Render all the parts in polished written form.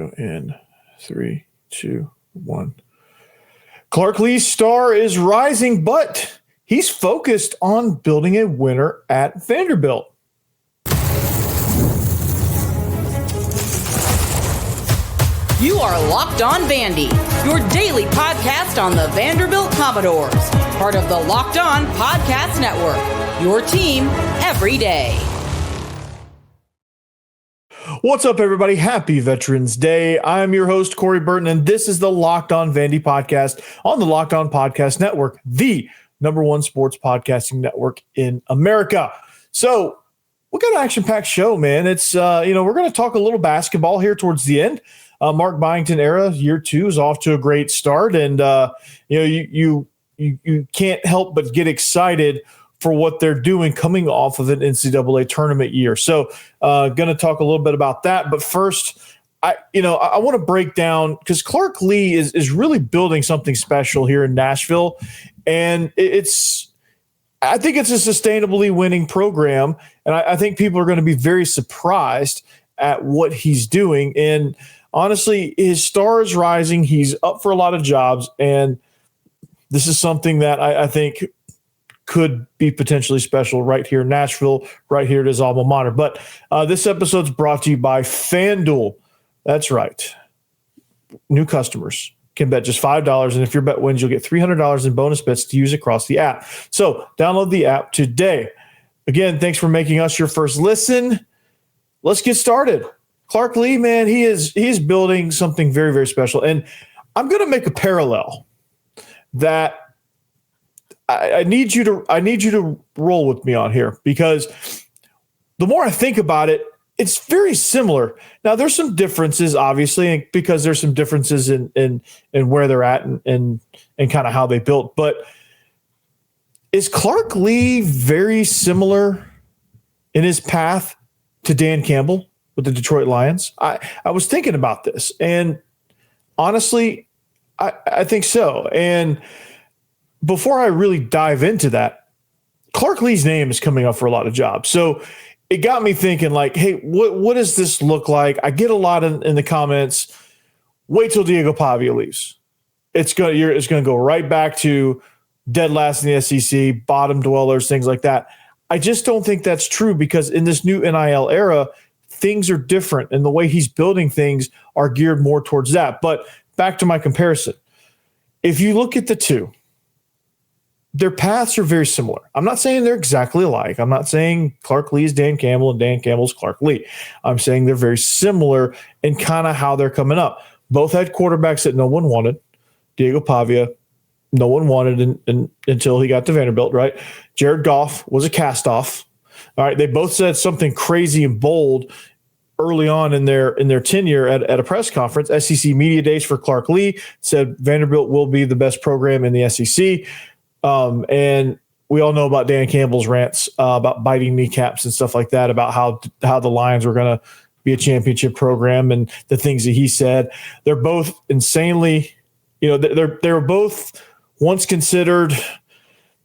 go in 3, 2, 1. Clark Lea's star is rising, but he's focused on building a winner at Vanderbilt. You are Locked On Vandy, your daily podcast on the Vanderbilt Commodores, part of the Locked On Podcast Network, your team every day. What's up, everybody? Happy Veterans Day. I'm your host, Corey Burton, and this is the Locked On Vandy podcast on the Locked On Podcast Network, the #1 sports podcasting network in America. So we got an action-packed show, man. It's, we're going to talk a little basketball here towards the end. Mark Byington era, year 2, is off to a great start, and you can't help but get excited for what they're doing coming off of an NCAA tournament year. So, going to talk a little bit about that. But first, I want to break down, because Clark Lee is really building something special here in Nashville, and I think it's a sustainably winning program, and I think people are going to be very surprised at what he's doing. And honestly, his star is rising. He's up for a lot of jobs, and this is something that I think could be potentially special right here in Nashville, right here at his alma mater. But this episode's brought to you by FanDuel. That's right. New customers can bet just $5, and if your bet wins, you'll get $300 in bonus bets to use across the app. So download the app today. Again, thanks for making us your first listen. Let's get started. Clark Lee, man, he's building something very, very special. And I'm going to make a parallel that I need you to roll with me on here, because the more I think about it, it's very similar. Now, there's some differences, obviously, because there's some differences in where they're at and kind of how they built. But is Clark Lee very similar in his path to Dan Campbell with the Detroit Lions? I was thinking about this, and honestly, I think so. And before I really dive into that, Clark Lea's name is coming up for a lot of jobs. So it got me thinking, like, hey, what does this look like? I get a lot in the comments. Wait till Diego Pavia leaves. It's going to go right back to dead last in the SEC, bottom dwellers, things like that. I just don't think that's true, because in this new NIL era, things are different, and the way he's building things are geared more towards that. But back to my comparison. If you look at the two, their paths are very similar. I'm not saying they're exactly alike. I'm not saying Clark Lee is Dan Campbell and Dan Campbell's Clark Lee. I'm saying they're very similar in kind of how they're coming up. Both had quarterbacks that no one wanted. Diego Pavia, no one wanted until he got to Vanderbilt, right? Jared Goff was a cast-off. All right, they both said something crazy and bold early on in their tenure at a press conference. SEC Media Days for Clark Lee said Vanderbilt will be the best program in the SEC. And we all know about Dan Campbell's rants about biting kneecaps and stuff like that, about how the Lions were going to be a championship program and the things that he said. They're both insanely, they were both once considered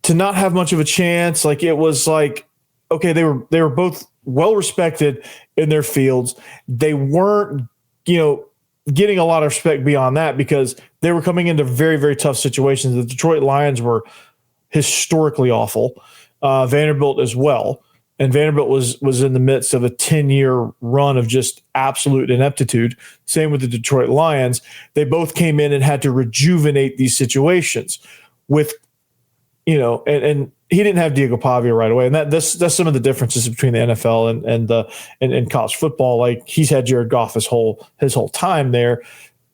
to not have much of a chance. Like, it was like, okay, they were both well respected in their fields. They weren't, getting a lot of respect beyond that, because they were coming into very, very tough situations. The Detroit Lions were historically awful. Vanderbilt as well. And Vanderbilt was in the midst of a 10-year run of just absolute ineptitude. Same with the Detroit Lions. They both came in and had to rejuvenate these situations with, and he didn't have Diego Pavia right away. And that's some of the differences between the NFL and college football. Like, he's had Jared Goff his whole time there.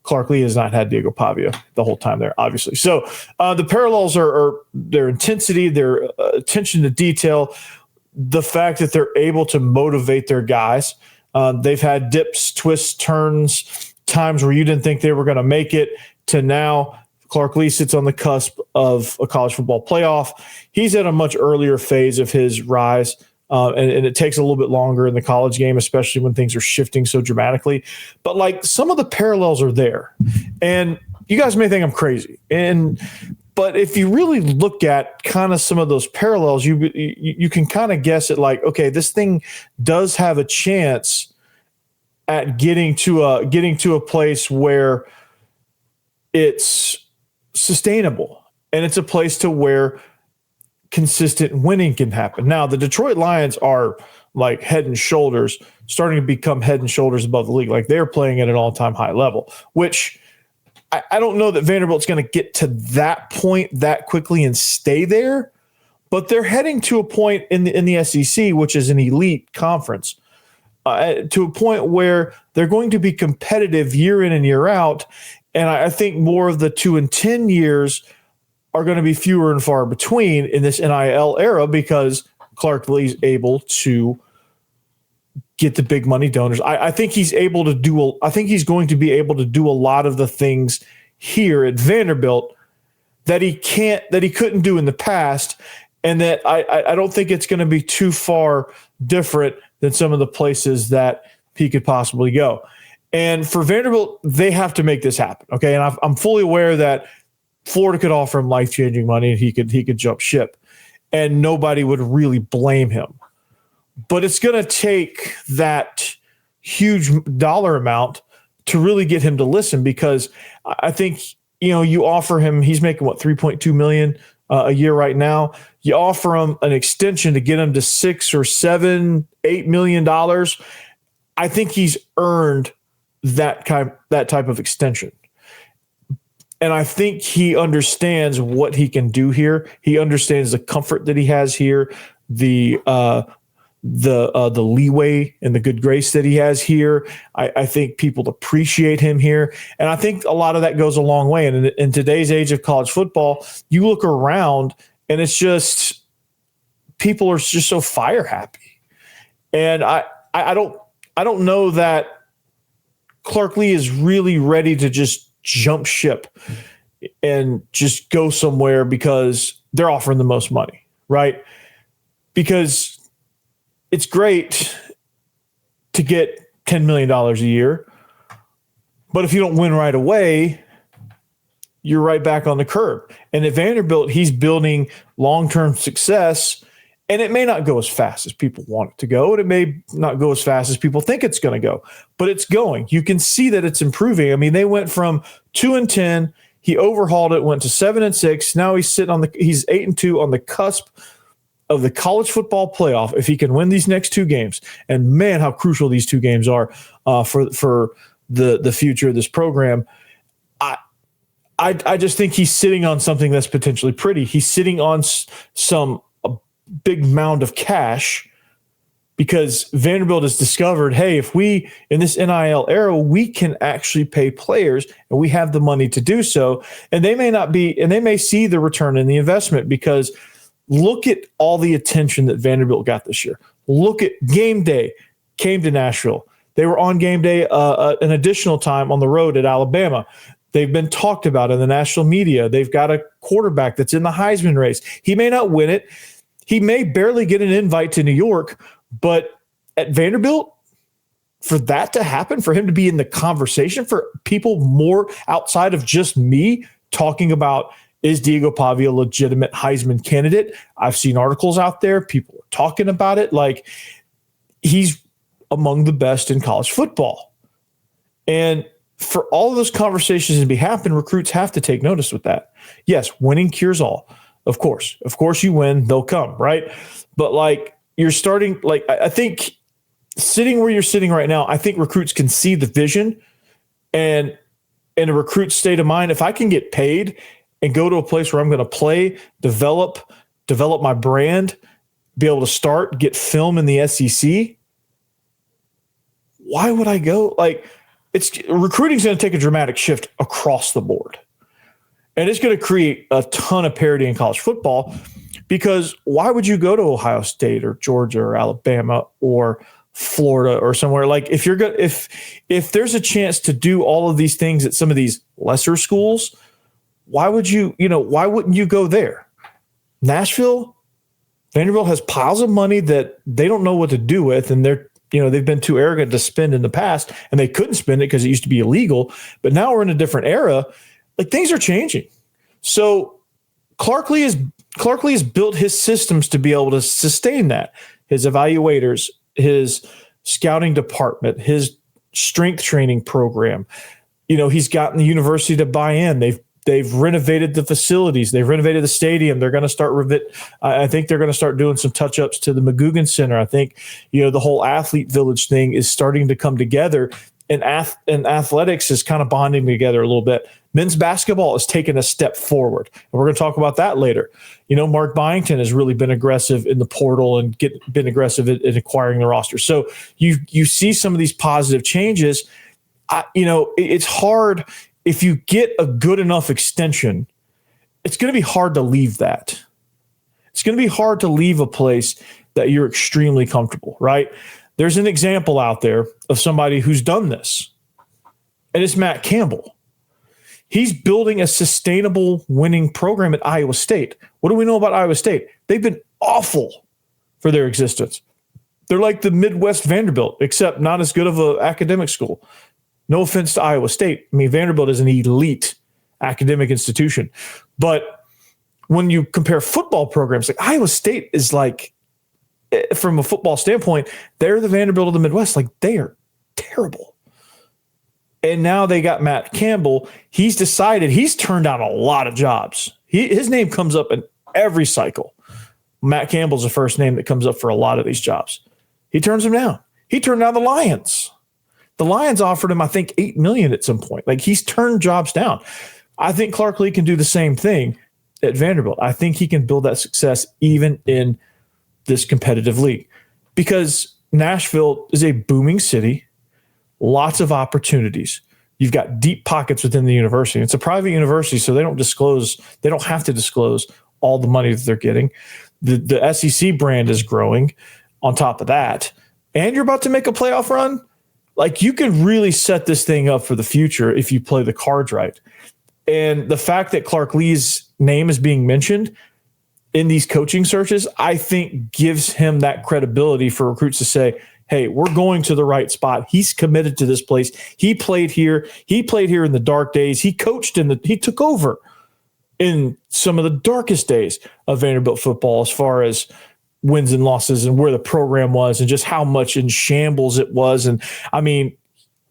Clark Lee has not had Diego Pavia the whole time there, obviously. So the parallels are their intensity, their attention to detail, the fact that they're able to motivate their guys. They've had dips, twists, turns, times where you didn't think they were going to make it, to now Clark Lee sits on the cusp of a college football playoff. He's at a much earlier phase of his rise, and it takes a little bit longer in the college game, especially when things are shifting so dramatically. But, like, some of the parallels are there. And you guys may think I'm crazy. But if you really look at kind of some of those parallels, you can kind of guess it, like, okay, this thing does have a chance at getting to a place where it's sustainable and it's a place to where consistent winning can happen. Now, the Detroit Lions are like starting to become head and shoulders above the league. Like they're playing at an all-time high level, which I don't know that Vanderbilt's going to get to that point that quickly and stay there, but they're heading to a point in the SEC, which is an elite conference, to a point where they're going to be competitive year in and year out. And I think more of the 2-10 years are going to be fewer and far between in this NIL era because Clark Lee's able to get the big money donors. I think he's able to do. I think he's going to be able to do a lot of the things here at Vanderbilt that he couldn't do in the past, and that I don't think it's going to be too far different than some of the places that he could possibly go. And for Vanderbilt, they have to make this happen. Okay, and I'm fully aware that Florida could offer him life-changing money and he could jump ship, and nobody would really blame him. But it's going to take that huge dollar amount to really get him to listen, because I think, you offer him, he's making $3.2 million a year right now. You offer him an extension to get him to $6 or $7, $8 million. I think he's earned that type of extension. And I think he understands what he can do here. He understands the comfort that he has here, the leeway and the good grace that he has here. I think people appreciate him here. And I think a lot of that goes a long way. And in today's age of college football, you look around and it's just, people are just so fire happy. And I don't know that Clark Lee is really ready to just jump ship and just go somewhere because they're offering the most money, right? Because it's great to get $10 million a year, but if you don't win right away, you're right back on the curb. And at Vanderbilt, he's building long-term success, and it may not go as fast as people want it to go, and it may not go as fast as people think it's going to go, but it's going. You can see that it's improving. I mean, they went from 2-10, he overhauled it, went to 7-6. Now he's he's 8-2 on the cusp of the college football playoff if he can win these next two games. And man, how crucial these two games are for the future of this program. I just think he's sitting on something that's potentially pretty. He's sitting on a big mound of cash, because Vanderbilt has discovered, hey, if we, in this NIL era, we can actually pay players and we have the money to do so. And they may see the return in the investment, because look at all the attention that Vanderbilt got this year. Look at game day, came to Nashville. They were on game day an additional time on the road at Alabama. They've been talked about in the national media. They've got a quarterback that's in the Heisman race. He may not win it. He may barely get an invite to New York, but at Vanderbilt, for that to happen, for him to be in the conversation, for people more outside of just me talking about, is Diego Pavia a legitimate Heisman candidate? I've seen articles out there. People are talking about it. Like, he's among the best in college football. And for all of those conversations to be happening, recruits have to take notice with that. Yes, winning cures all. Of course, you win, they'll come, right? But like, you're starting, like, I think sitting where you're sitting right now, I think recruits can see the vision, and in a recruit's state of mind, if I can get paid and go to a place where I'm going to play, develop my brand, be able to start, get film in the SEC, why would I go? Like, recruiting's going to take a dramatic shift across the board. And it's going to create a ton of parity in college football, because why would you go to Ohio State or Georgia or Alabama or Florida or somewhere? Like, if you're good, if there's a chance to do all of these things at some of these lesser schools, why wouldn't you go there? Nashville, Vanderbilt has piles of money that they don't know what to do with, and they've been too arrogant to spend in the past, and they couldn't spend it because it used to be illegal. But now we're in a different era. Like, things are changing. So Clark Lee has built his systems to be able to sustain that. His evaluators, his scouting department, his strength training program. He's gotten the university to buy in. They've renovated the facilities. They've renovated the stadium. They're going to start I think they're going to start doing some touch-ups to the McGugin Center. I think, the whole athlete village thing is starting to come together, and athletics is kind of bonding together a little bit. Men's basketball has taken a step forward, and we're going to talk about that later. Mark Byington has really been aggressive in the portal and been aggressive in acquiring the roster. So you see some of these positive changes. It's hard. If you get a good enough extension, it's going to be hard to leave that. It's going to be hard to leave a place that you're extremely comfortable, right? There's an example out there of somebody who's done this, and it's Matt Campbell. He's building a sustainable winning program at Iowa State. What do we know about Iowa State? They've been awful for their existence. They're like the Midwest Vanderbilt, except not as good of an academic school. No offense to Iowa State. I mean, Vanderbilt is an elite academic institution. But when you compare football programs, like Iowa State is like, from a football standpoint, they're the Vanderbilt of the Midwest. Like, they are terrible. And now they got Matt Campbell. He's decided he's turned down a lot of jobs. His name comes up in every cycle. Matt Campbell's the first name that comes up for a lot of these jobs. He turns them down. He turned down the Lions. The Lions offered him, I think, $8 million at some point. Like, he's turned jobs down. I think Clark Lee can do the same thing at Vanderbilt. I think he can build that success even in this competitive league, because Nashville is a booming city, lots of opportunities. You've got deep pockets within the university. It's a private university, so they don't have to disclose all the money that they're getting. The SEC brand is growing on top of that, and you're about to make a playoff run. Like, you can really set this thing up for the future if you play the cards right. And the fact that Clark Lee's name is being mentioned in these coaching searches, I think gives him that credibility for recruits to say, hey, we're going to the right spot. He's committed to this place. He played here. He played here in the dark days. He coached he took over in some of the darkest days of Vanderbilt football, as far as wins and losses and where the program was and just how much in shambles it was. And I mean,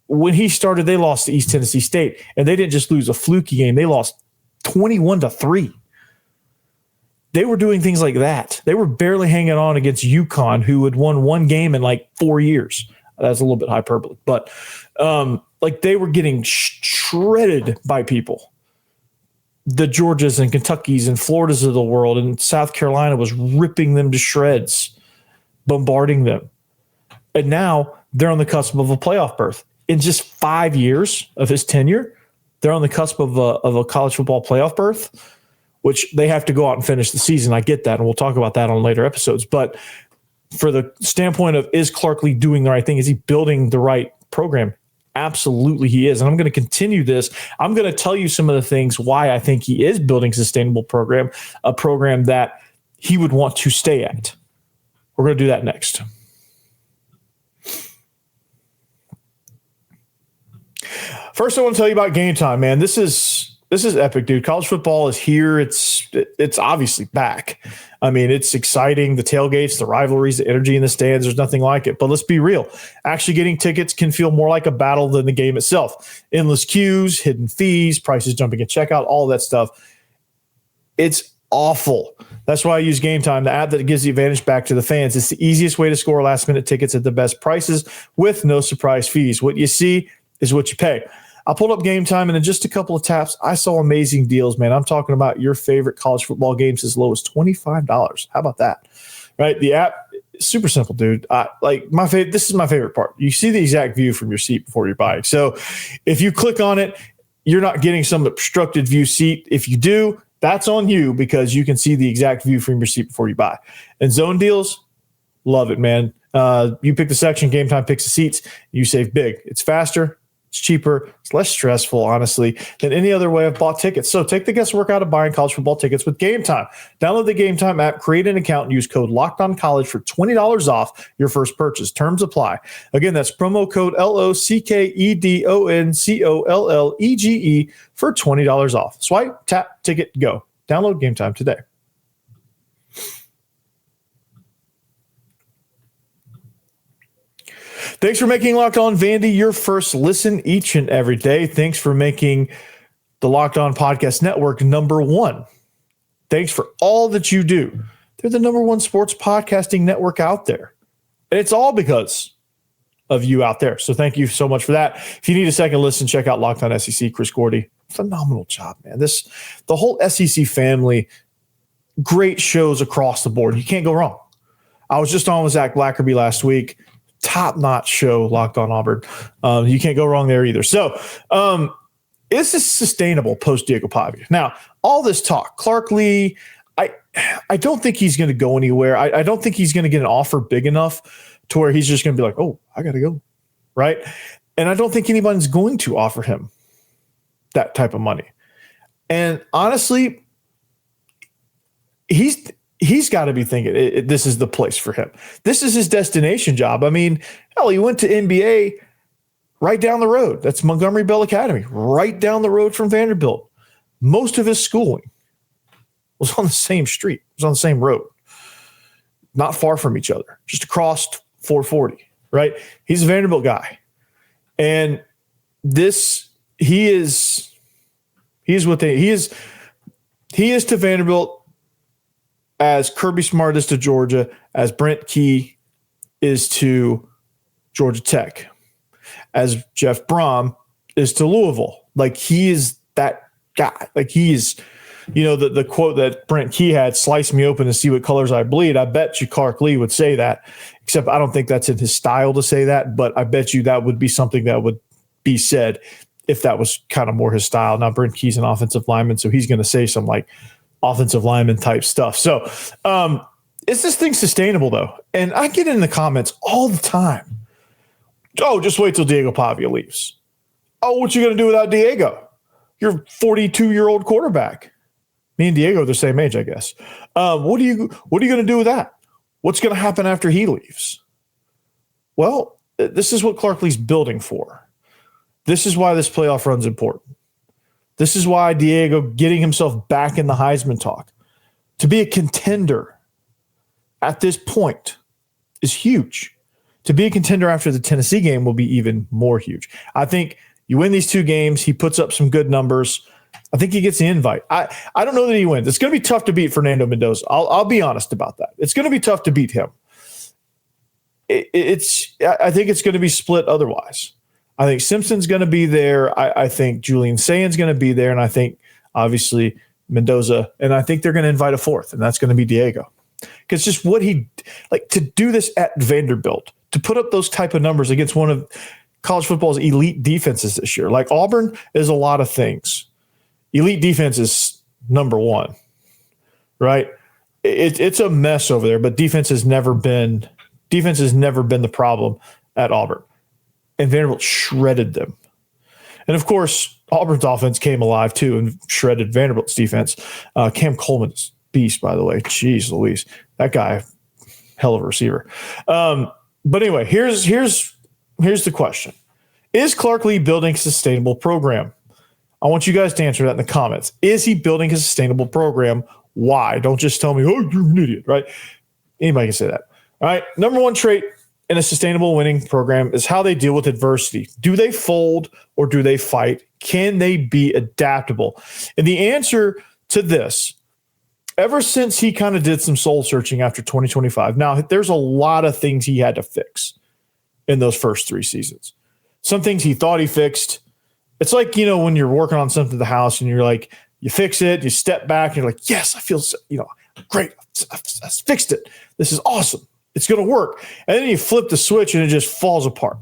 when he started, they lost to East Tennessee State, and they didn't just lose a fluky game. They lost 21-3. They were doing things like that. They were barely hanging on against UConn, who had won one game in like 4 years. That's a little bit hyperbole, but they were getting shredded by people. The Georgias and Kentuckys and Floridas of the world, and South Carolina was ripping them to shreds, bombarding them. And now they're on the cusp of a playoff berth. In just 5 years of his tenure, they're on the cusp of a college football playoff berth, which they have to go out and finish the season. I get that, and we'll talk about that on later episodes. But for the standpoint of, is Clark Lee doing the right thing? Is he building the right program? Absolutely he is. And I'm going to continue this. I'm going to tell you some of the things why I think he is building a sustainable program, a program that he would want to stay at. We're going to do that next. First, I want to tell you about Game Time, man. This is epic, dude. College football is here. It's obviously back. I mean, it's exciting. The tailgates, the rivalries, the energy in the stands, there's nothing like it. But let's be real. Actually getting tickets can feel more like a battle than the game itself. Endless queues, hidden fees, prices jumping at checkout, all of that stuff. It's awful. That's why I use Game Time, the app that gives the advantage back to the fans. It's the easiest way to score last-minute tickets at the best prices with no surprise fees. What you see is what you pay. I pulled up Game Time, and in just a couple of taps, I saw amazing deals, man. I'm talking about your favorite college football games as low as $25. How about that? Right? The app is super simple, dude. This is my favorite part. You see the exact view from your seat before you're buying. So if you click on it, you're not getting some obstructed view seat. If you do, that's on you, because you can see the exact view from your seat before you buy. And zone deals, love it, man. You pick the section, Game Time picks the seats, you save big. It's faster. It's cheaper. It's less stressful, honestly, than any other way I've bought tickets. So take the guesswork out of buying college football tickets with Game Time. Download the Game Time app, create an account, and use code LOCKEDONCollege for $20 off your first purchase. Terms apply. Again, that's promo code LOCKEDONCOLLEGE for $20 off. Swipe, tap, ticket, go. Download Game Time today. Thanks for making Locked On Vandy your first listen each and every day. Thanks for making the Locked On Podcast Network number one. Thanks for all that you do. They're the number one sports podcasting network out there. And it's all because of you out there. So thank you so much for that. If you need a second listen, check out Locked On SEC. Chris Gordy, phenomenal job, man. The whole SEC family, great shows across the board. You can't go wrong. I was just on with Zach Blackerby last week. Top-notch show, Locked On Auburn. You can't go wrong there either. So is this sustainable post-Diego Pavia? Now, all this talk, Clark Lee, I don't think he's going to go anywhere. I don't think he's going to get an offer big enough to where he's just going to be like, oh, I got to go, right? And I don't think anybody's going to offer him that type of money. And honestly, he's got to be thinking this is the place for him. This is his destination job. I mean, hell, he went to NBA right down the road. That's Montgomery Bell Academy, right down the road from Vanderbilt. Most of his schooling was on the same street, was on the same road, not far from each other, just across 440, right? He's a Vanderbilt guy. And he is to Vanderbilt as Kirby Smart is to Georgia, as Brent Key is to Georgia Tech, as Jeff Brom is to Louisville. Like, he is that guy. Like, he is, the quote that Brent Key had, slice me open and see what colors I bleed. I bet you Clark Lee would say that, except I don't think that's in his style to say that, but I bet you that would be something that would be said if that was kind of more his style. Now, Brent Key's an offensive lineman, so he's going to say some like offensive lineman type stuff. So is this thing sustainable though? And I get in the comments all the time. Oh, just wait till Diego Pavia leaves. Oh, what you going to do without Diego? You're a 42-year-old quarterback. Me and Diego are the same age, I guess. What are you going to do with that? What's going to happen after he leaves? Well, this is what Clark Lee's building for. This is why this playoff run's important. This is why Diego getting himself back in the Heisman talk to be a contender at this point is huge. To be a contender after the Tennessee game will be even more huge. I think you win these two games, he puts up some good numbers. I think he gets the invite. I don't know that he wins. It's going to be tough to beat Fernando Mendoza. I'll be honest about that. It's going to be tough to beat him. I think it's going to be split otherwise. I think Simpson's going to be there. I think Julian Sayan's going to be there. And I think, obviously, Mendoza. And I think they're going to invite a fourth, and that's going to be Diego. Because just what to do this at Vanderbilt, to put up those type of numbers against one of college football's elite defenses this year. Like, Auburn is a lot of things. Elite defense is number one, right? It's a mess over there, but defense has never been the problem at Auburn. And Vanderbilt shredded them. And, of course, Auburn's offense came alive, too, and shredded Vanderbilt's defense. Cam Coleman's beast, by the way. Jeez Louise. That guy, hell of a receiver. But anyway, here's the question. Is Clark Lee building a sustainable program? I want you guys to answer that in the comments. Is he building a sustainable program? Why? Don't just tell me, oh, you're an idiot, right? Anybody can say that. All right, number one trait in a sustainable winning program is how they deal with adversity. Do they fold or do they fight? Can they be adaptable? And the answer to this, ever since he kind of did some soul searching after 2025, now there's a lot of things he had to fix in those first three seasons. Some things he thought he fixed. It's like, when you're working on something at the house and you're like, you fix it, you step back and you're like, yes, I feel, great. I fixed it. This is awesome. It's going to work. And then you flip the switch and it just falls apart.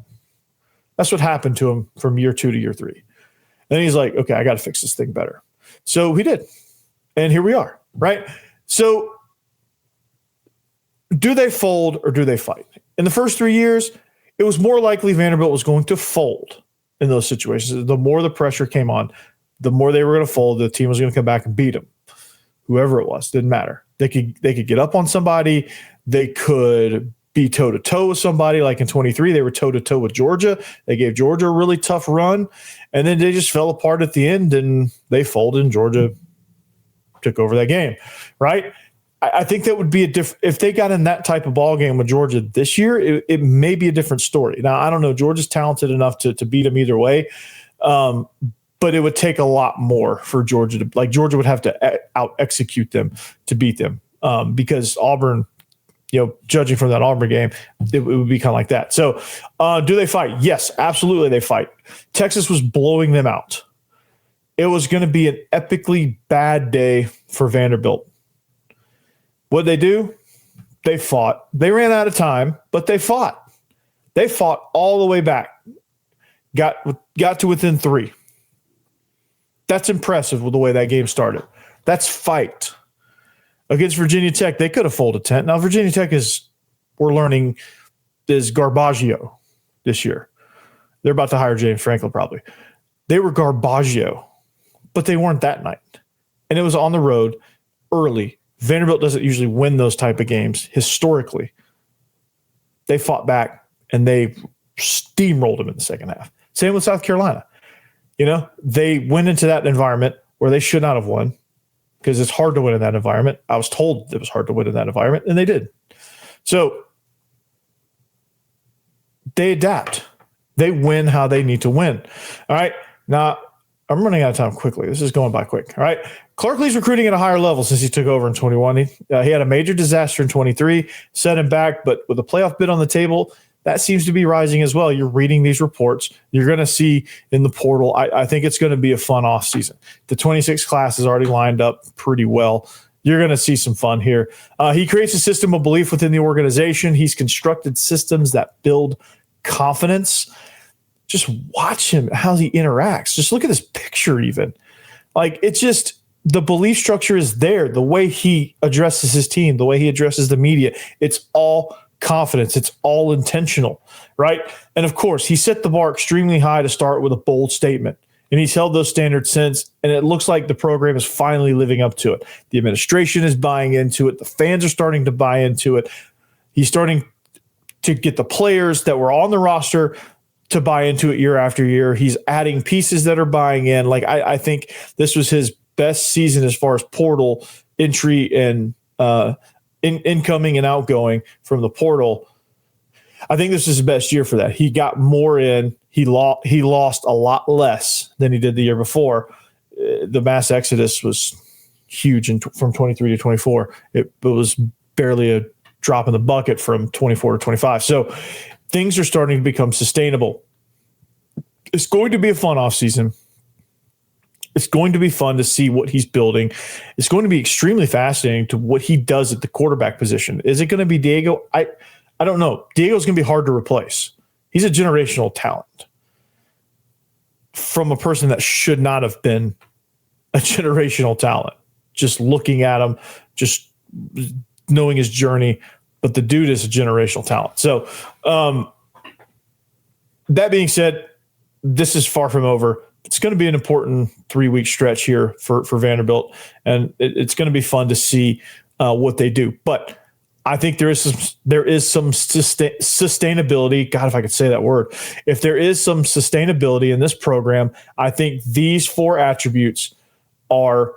That's what happened to him from year 2 to year 3. And then he's like, okay, I got to fix this thing better. So he did. And here we are, right? So do they fold or do they fight? In the first 3 years, it was more likely Vanderbilt was going to fold in those situations. The more the pressure came on, the more they were going to fold. The team was going to come back and beat them. Whoever it was, didn't matter. They could get up on somebody. They could be toe-to-toe with somebody. Like in 23, they were toe-to-toe with Georgia. They gave Georgia a really tough run, and then they just fell apart at the end, and they folded, and Georgia took over that game, right? I think that would be if they got in that type of ball game with Georgia this year, it may be a different story. Now, I don't know. Georgia's talented enough to beat them either way. But it would take a lot more for Georgia Georgia would have to out execute them to beat them. Because Auburn, judging from that Auburn game, it would be kind of like that. So do they fight? Yes, absolutely they fight. Texas was blowing them out. It was going to be an epically bad day for Vanderbilt. What did they do? They fought. They ran out of time, but they fought. They fought all the way back. Got to within 3. That's impressive with the way that game started. That's fight. Against Virginia Tech, they could have folded tent. Now, Virginia Tech we're learning, is Garbaggio this year. They're about to hire James Franklin probably. They were Garbaggio, but they weren't that night. And it was on the road early. Vanderbilt doesn't usually win those type of games historically. They fought back and they steamrolled them in the second half. Same with South Carolina. They went into that environment where they should not have won because it's hard to win in that environment. I was told it was hard to win in that environment, and they did. So they adapt. They win how they need to win. All right. Now, I'm running out of time quickly. This is going by quick. All right. Clark Lee's recruiting at a higher level since he took over in 21. He had a major disaster in 23, set him back, but with a playoff bid on the table, that seems to be rising as well. You're reading these reports. You're going to see in the portal. I think it's going to be a fun offseason. The 26 class is already lined up pretty well. You're going to see some fun here. He creates a system of belief within the organization. He's constructed systems that build confidence. Just watch him, how he interacts. Just look at this picture even. It's just the belief structure is there. The way he addresses his team, the way he addresses the media, it's all confidence. It's all intentional, right? And of course, he set the bar extremely high to start with a bold statement. And he's held those standards since, and it looks like the program is finally living up to it. The administration is buying into it. The fans are starting to buy into it. He's starting to get the players that were on the roster to buy into it year after year. He's adding pieces that are buying in. I think this was his best season as far as portal entry and incoming and outgoing from the portal. I think this is his best year for that. He got more in. He lost a lot less than he did the year before. The mass exodus was huge from 23 to 24. It was barely a drop in the bucket from 24 to 25. So things are starting to become sustainable. It's going to be a fun offseason. It's going to be fun to see what he's building. It's going to be extremely fascinating to what he does at the quarterback position. Is it going to be Diego? I don't know. Diego's going to be hard to replace. He's a generational talent from a person that should not have been a generational talent. Just looking at him, just knowing his journey, but the dude is a generational talent. So that being said, this is far from over. It's going to be an important 3-week stretch here for Vanderbilt, and it's going to be fun to see what they do. But I think there is some sustainability. God, if I could say that word. If there is some sustainability in this program, I think these 4 attributes are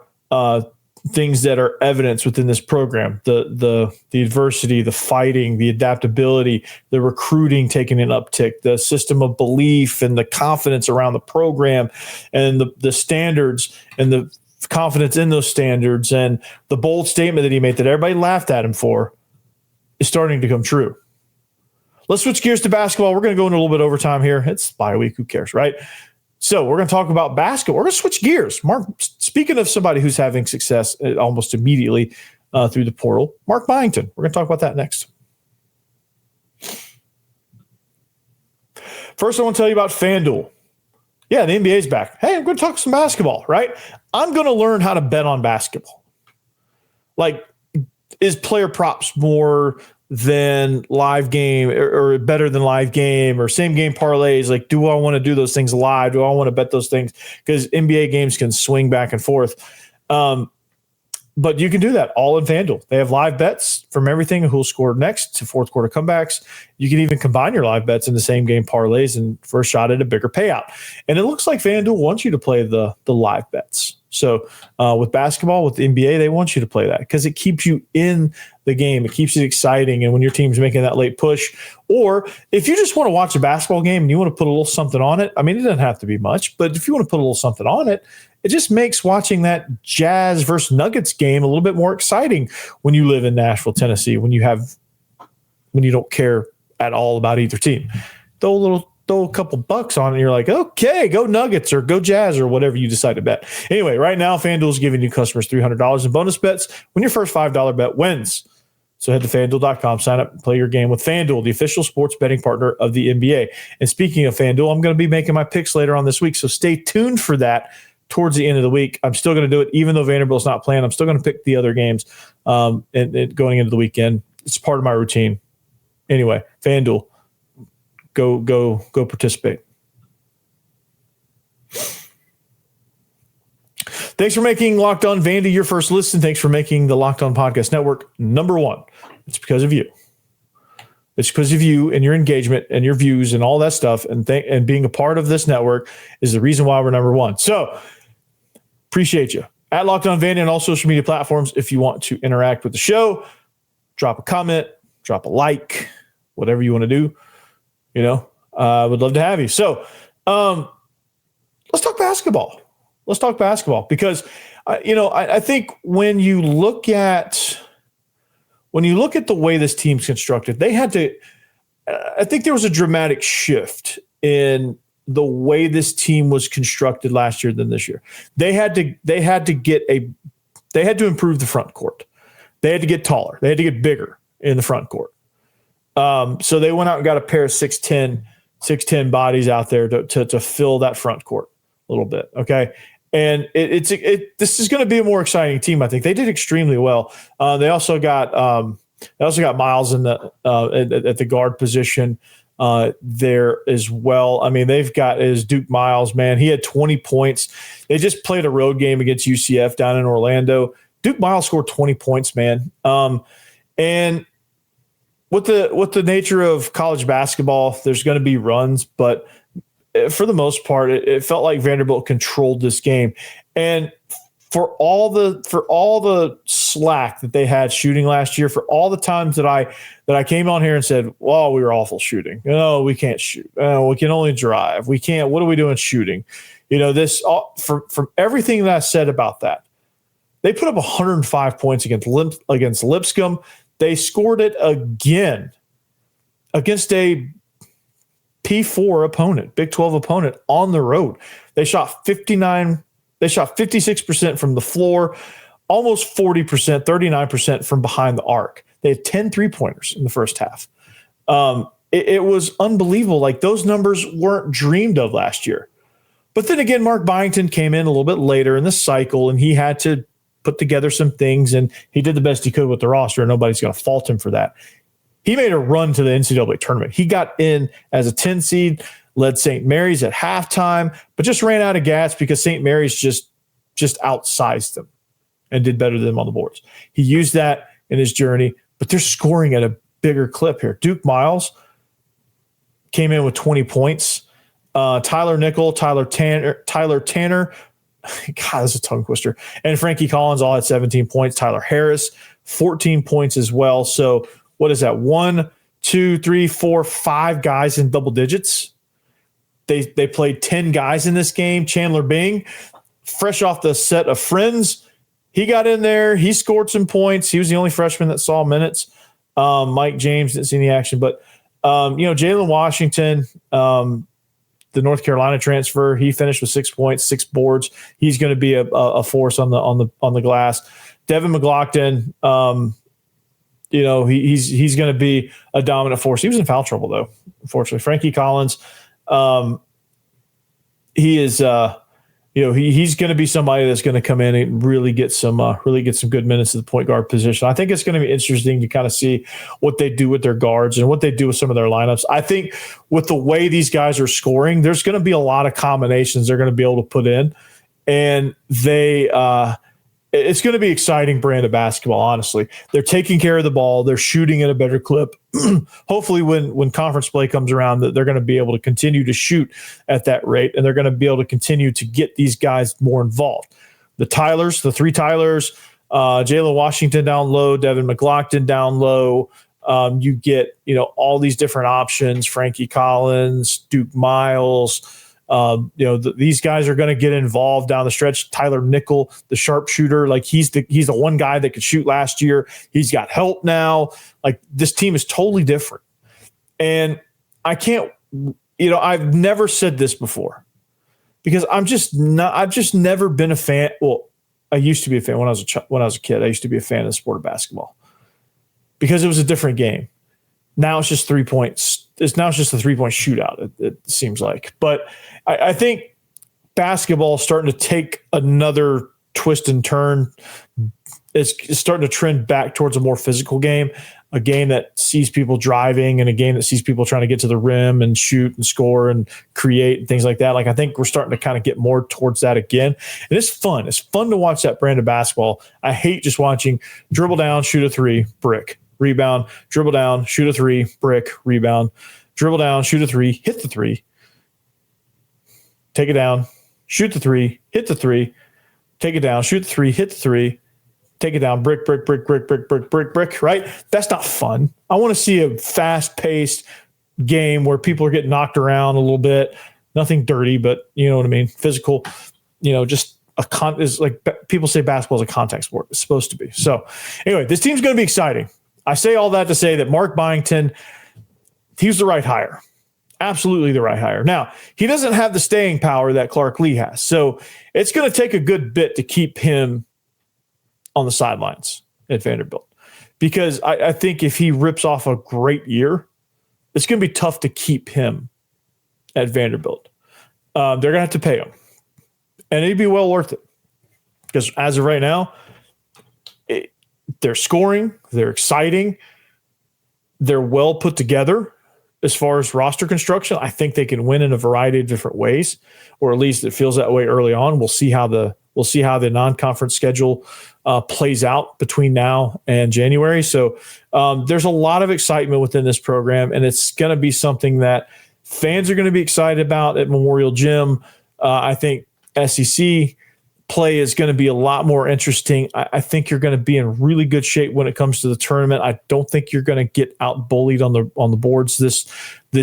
things that are evidence within this program: the adversity, the fighting, the adaptability, the recruiting taking an uptick, the system of belief and the confidence around the program, and the standards and the confidence in those standards, and the bold statement that he made that everybody laughed at him for is starting to come true. Let's switch gears to basketball. We're going to go into a little bit overtime here. It's bye week. Who cares, right? So we're going to talk about basketball. We're going to switch gears. Mark, speaking of somebody who's having success almost immediately through the portal, Mark Byington. We're going to talk about that next. First, I want to tell you about FanDuel. Yeah, the NBA's back. Hey, I'm going to talk some basketball, right? I'm going to learn how to bet on basketball. Is player props more than live game or better than live game or same game parlays? Do I want to do those things live? Do I want to bet those things? Because NBA games can swing back and forth. But you can do that all in FanDuel. They have live bets from everything who'll score next to fourth quarter comebacks. You can even combine your live bets in the same game parlays and for a shot at a bigger payout. And it looks like FanDuel wants you to play the live bets. So with basketball, with the NBA, they want you to play that because it keeps you in the game. It keeps it exciting. And when your team's making that late push, or if you just want to watch a basketball game and you want to put a little something on it, I mean, it doesn't have to be much, but if you want to put a little something on it, it just makes watching that Jazz versus Nuggets game a little bit more exciting when you live in Nashville, Tennessee, when you don't care at all about either team. Throw a couple bucks on it, and you're like, okay, go Nuggets or go Jazz or whatever you decide to bet. Anyway, right now, FanDuel is giving new customers $300 in bonus bets when your first $5 bet wins. So head to FanDuel.com, sign up, and play your game with FanDuel, the official sports betting partner of the NBA. And speaking of FanDuel, I'm going to be making my picks later on this week, so stay tuned for that towards the end of the week. I'm still going to do it, even though Vanderbilt's not playing. I'm still going to pick the other games and going into the weekend. It's part of my routine. Anyway, FanDuel. Go participate. Thanks for making Locked On Vandy your first listen. Thanks for making the Locked On Podcast Network number one. It's because of you. It's because of you and your engagement and your views and all that stuff. And being a part of this network is the reason why we're number one. So appreciate you. At Locked On Vandy on all social media platforms. If you want to interact with the show, drop a comment, drop a like, whatever you want to do. I would love to have you. So let's talk basketball. Because, I think when you look at the way this team's constructed, I think there was a dramatic shift in the way this team was constructed last year than this year. They had to improve the front court. They had to get taller. They had to get bigger in the front court. So they went out and got a pair of 6'10" bodies out there to fill that front court a little bit. Okay. And this is going to be a more exciting team. I think they did extremely well. They also got Miles in at the guard position there as well. I mean, they've got Duke Miles, man. He had 20 points. They just played a road game against UCF down in Orlando. Duke Miles scored 20 points, man. And with the nature of college basketball, there's going to be runs, but for the most part, it felt like Vanderbilt controlled this game. And for all the slack that they had shooting last year, for all the times that I came on here and said, "Well, we were awful shooting. We can't shoot. We can only drive. We can't. What are we doing shooting?" From everything that I said about that, they put up 105 points against Lipscomb. They scored it again against a P4 opponent, Big 12 opponent on the road. They shot 56% from the floor, almost 40%, 39% from behind the arc. They had 10 3-pointers in the first half. It was unbelievable. Like, those numbers weren't dreamed of last year. But then again, Mark Byington came in a little bit later in the cycle, and he had to put together some things, and he did the best he could with the roster, and nobody's going to fault him for that. He made a run to the NCAA tournament. He got in as a 10 seed, led St. Mary's at halftime, but just ran out of gas because St. Mary's just outsized them and did better than them on the boards. He used that in his journey, but they're scoring at a bigger clip here. Duke Miles came in with 20 points. Tyler Nickel, Tyler Tanner, God, that's a tongue twister. And Frankie Collins all had 17 points. Tyler Harris, 14 points as well. So what is that? 1, 2, 3, 4, 5 guys in double digits. They played 10 guys in this game. Chandler Bing, fresh off the set of Friends, he got in there. He scored some points. He was the only freshman that saw minutes. Mike James didn't see any action, but Jalen Washington, the North Carolina transfer, he finished with 6 points, 6 boards. He's going to be a force on the glass. Devin McLaughlin, he's going to be a dominant force. He was in foul trouble though, unfortunately. Frankie Collins, he is he's going to be somebody that's going to come in and really get some good minutes at the point guard position. I think it's going to be interesting to kind of see what they do with their guards and what they do with some of their lineups. I think with the way these guys are scoring, there's going to be a lot of combinations they're going to be able to put in, and it's going to be exciting brand of basketball, honestly. They're taking care of the ball. They're shooting at a better clip. Hopefully when conference play comes around, that they're going to be able to continue to shoot at that rate, and they're going to be able to continue to get these guys more involved. the three Tylers, Jalen Washington down low, Devin McLaughlin down low. You get, all these different options, Frankie Collins, Duke Miles. These guys are going to get involved down the stretch. Tyler Nickel, the sharpshooter, like he's the one guy that could shoot last year. He's got help now. Like this team is totally different. And I can't, I've never said this before because I've just never been a fan. Well, I used to be a fan when I was a kid. I used to be a fan of the sport of basketball because it was a different game. Now it's just 3 points. Now it's just a 3-point shootout. It seems like, but I think basketball is starting to take another twist and turn. It's starting to trend back towards a more physical game, a game that sees people driving and a game that sees people trying to get to the rim and shoot and score and create and things like that. Like I think we're starting to kind of get more towards that again. And it's fun. It's fun to watch that brand of basketball. I hate just watching dribble down, shoot a three, brick, rebound, dribble down, shoot a three, brick, rebound, dribble down, shoot a three, hit the three, take it down, shoot the three, hit the three, take it down, shoot the three, hit the three, take it down, brick, brick, brick, brick, brick, brick, brick, brick, right? That's not fun. I want to see a fast-paced game where people are getting knocked around a little bit. Nothing dirty, but you know what I mean? Physical, just is like people say basketball is a contact sport. It's supposed to be. So anyway, this team's going to be exciting. I say all that to say that Mark Byington, he's the right hire. Absolutely the right hire. Now, he doesn't have the staying power that Clark Lee has. So it's going to take a good bit to keep him on the sidelines at Vanderbilt. Because I think if he rips off a great year, it's going to be tough to keep him at Vanderbilt. They're going to have to pay him. And it'd be well worth it. Because as of right now, they're scoring, they're exciting, they're well put together as far as roster construction. I think they can win in a variety of different ways, or at least it feels that way early on. We'll see how the non-conference schedule plays out between now and January. So there's a lot of excitement within this program, and it's going to be something that fans are going to be excited about at Memorial Gym. I think SEC play is going to be a lot more interesting. I think you're going to be in really good shape when it comes to the tournament. I don't think you're going to get out bullied on the boards this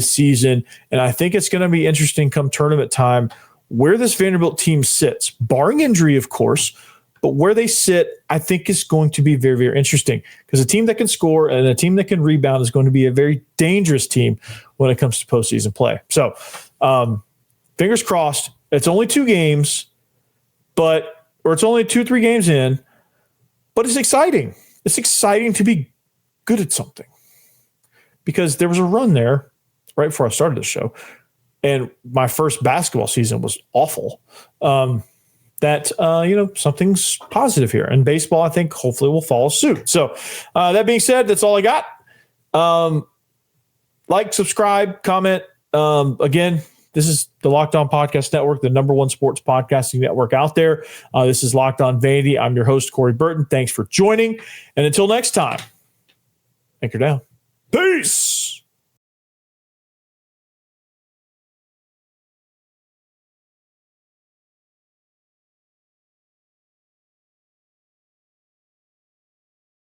season. And I think it's going to be interesting come tournament time where this Vanderbilt team sits, barring injury, of course, but where they sit, I think is going to be very, very interesting because a team that can score and a team that can rebound is going to be a very dangerous team when it comes to postseason play. So fingers crossed. It's only 2 games. Or it's only 2-3 games in, but it's exciting. It's exciting to be good at something because there was a run there right before I started the show, and my first basketball season was awful. Something's positive here, and baseball, I think, hopefully will follow suit. So that being said, that's all I got. Like, subscribe, comment. Again, this is the Locked On Podcast Network, the number one sports podcasting network out there. This is Locked On Vandy. I'm your host, Corey Burton. Thanks for joining. And until next time, anchor down. Peace.